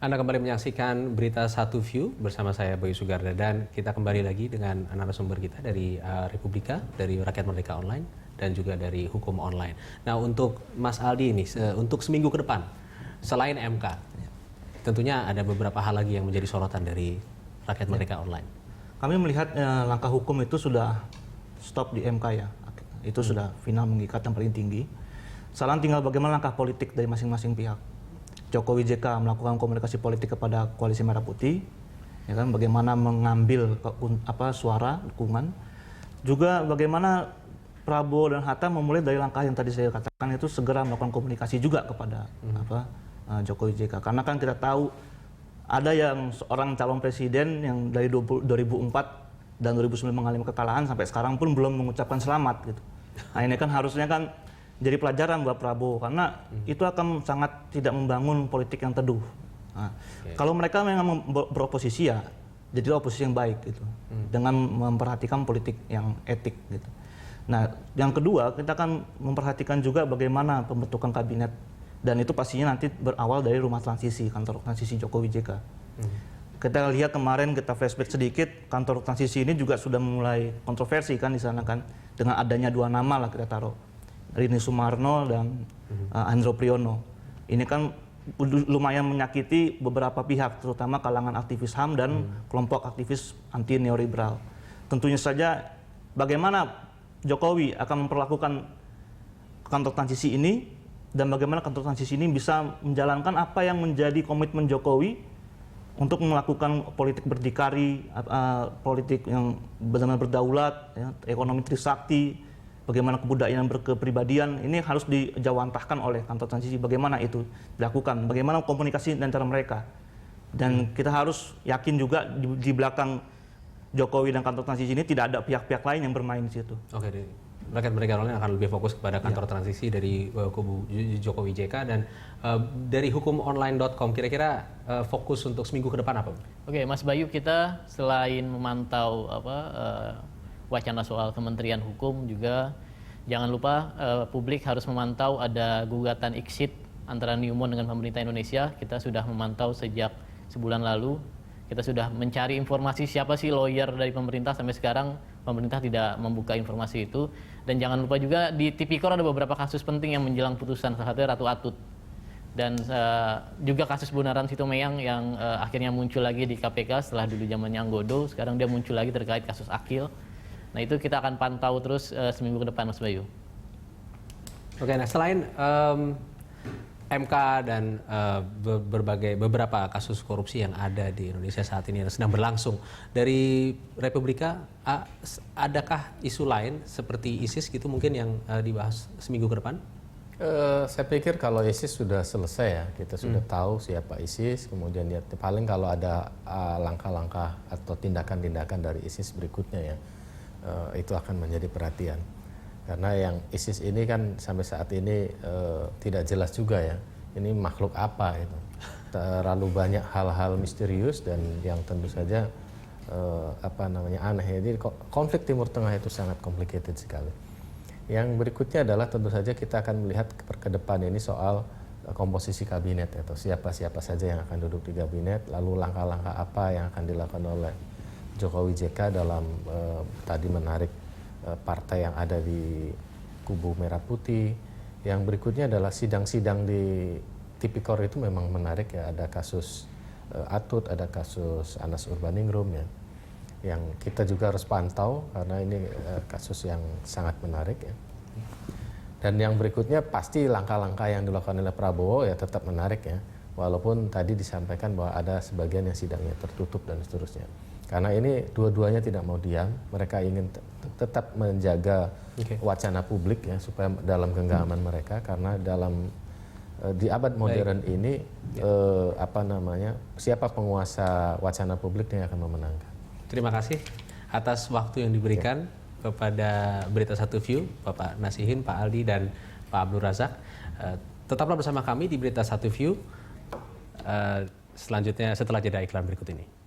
Anda kembali menyaksikan Berita Satu View bersama saya Bayu Sugarda, dan kita kembali lagi dengan narasumber kita dari Republika, dari Rakyat Merdeka Online, dan juga dari Hukum Online. Nah, untuk Mas Aldi ini, untuk seminggu ke depan, selain MK, tentunya ada beberapa hal lagi yang menjadi sorotan dari Rakyat Merdeka Online. Kami melihat langkah hukum itu sudah stop di MK ya, itu sudah final mengikat yang paling tinggi. Sekarang tinggal bagaimana langkah politik dari masing-masing pihak. Jokowi JK melakukan komunikasi politik kepada Koalisi Merah Putih, ya kan, bagaimana mengambil suara dukungan, juga bagaimana Prabowo dan Hatta memulai dari langkah yang tadi saya katakan, itu segera melakukan komunikasi juga kepada Jokowi JK, karena kan kita tahu ada yang seorang calon presiden yang dari 2004 dan 2009 mengalami kekalahan sampai sekarang pun belum mengucapkan selamat gitu. Nah, ini kan harusnya kan jadi pelajaran buat Prabowo, karena itu akan sangat tidak membangun politik yang teduh. Nah, kalau mereka memang beroposisi, ya jadi oposisi yang baik gitu, dengan memperhatikan politik yang etik gitu. Nah, yang kedua, kita akan memperhatikan juga bagaimana pembentukan kabinet, dan itu pastinya nanti berawal dari rumah transisi, kantor transisi Jokowi JK. Kita lihat kemarin, kita flashback sedikit, kantor transisi ini juga sudah mulai kontroversi kan di sana kan, dengan adanya dua nama lah kita taruh, Rini Sumarno dan Hendro Priyono. Ini kan lumayan menyakiti beberapa pihak, terutama kalangan aktivis HAM dan kelompok aktivis anti neoliberal. Tentunya saja bagaimana Jokowi akan memperlakukan kantor transisi ini, dan bagaimana kantor transisi ini bisa menjalankan apa yang menjadi komitmen Jokowi untuk melakukan politik berdikari, politik yang benar-benar berdaulat, ya, ekonomi trisakti, bagaimana kebudayaan berkepribadian, ini harus dijawantahkan oleh kantor transisi. Bagaimana itu dilakukan, bagaimana komunikasi antara mereka. Dan kita harus yakin juga di belakang Jokowi dan kantor transisi ini tidak ada pihak-pihak lain yang bermain di situ. Oke, Rakyat Merdeka Online akan lebih fokus kepada kantor transisi dari kubu Jokowi JK, dan dari hukumonline.com kira-kira fokus untuk seminggu ke depan apa? Oke, Mas Bayu, kita selain memantau wacana soal Kementerian Hukum, juga jangan lupa publik harus memantau ada gugatan exit antara Newmont dengan pemerintah Indonesia. Kita sudah memantau sejak sebulan lalu. Kita sudah mencari informasi siapa sih lawyer dari pemerintah, sampai sekarang pemerintah tidak membuka informasi itu. Dan jangan lupa juga di Tipikor ada beberapa kasus penting yang menjelang putusan, salah satunya Ratu Atut. Dan juga kasus Bundaran Situmeyang yang akhirnya muncul lagi di KPK setelah dulu zamannya Anggodo, sekarang dia muncul lagi terkait kasus Akil. Nah, itu kita akan pantau terus seminggu ke depan, Mas Bayu. Oke, nah selain MK dan beberapa kasus korupsi yang ada di Indonesia saat ini yang sedang berlangsung, dari Republika, adakah isu lain seperti ISIS gitu mungkin yang dibahas seminggu ke depan? Saya pikir kalau ISIS sudah selesai ya, kita sudah tahu siapa ISIS, kemudian ya paling kalau ada langkah-langkah atau tindakan-tindakan dari ISIS berikutnya ya, itu akan menjadi perhatian. Karena yang ISIS ini kan sampai saat ini tidak jelas juga ya, ini makhluk apa itu. Terlalu banyak hal-hal misterius dan yang tentu saja aneh. Jadi konflik Timur Tengah itu sangat complicated sekali. Yang berikutnya adalah tentu saja kita akan melihat ke depan ini soal komposisi kabinet, atau siapa-siapa saja yang akan duduk di kabinet, lalu langkah-langkah apa yang akan dilakukan oleh Jokowi JK dalam tadi menarik partai yang ada di kubu Merah Putih. Yang berikutnya adalah sidang-sidang di Tipikor itu memang menarik ya, ada kasus Atut, ada kasus Anas Urbaningrum ya, yang kita juga harus pantau karena ini kasus yang sangat menarik ya. Dan yang berikutnya pasti langkah-langkah yang dilakukan oleh Prabowo ya tetap menarik ya, walaupun tadi disampaikan bahwa ada sebagian yang sidangnya tertutup dan seterusnya. Karena ini dua-duanya tidak mau diam, mereka ingin tetap menjaga wacana publik ya, supaya dalam genggaman mereka, karena dalam di abad modern ini siapa penguasa wacana publik yang akan memenangkan. Terima kasih atas waktu yang diberikan kepada Berita Satu View, Bapak Nasihin, Pak Aldi, dan Pak Abdul Razak. Tetaplah bersama kami di Berita Satu View selanjutnya setelah jeda iklan berikut ini.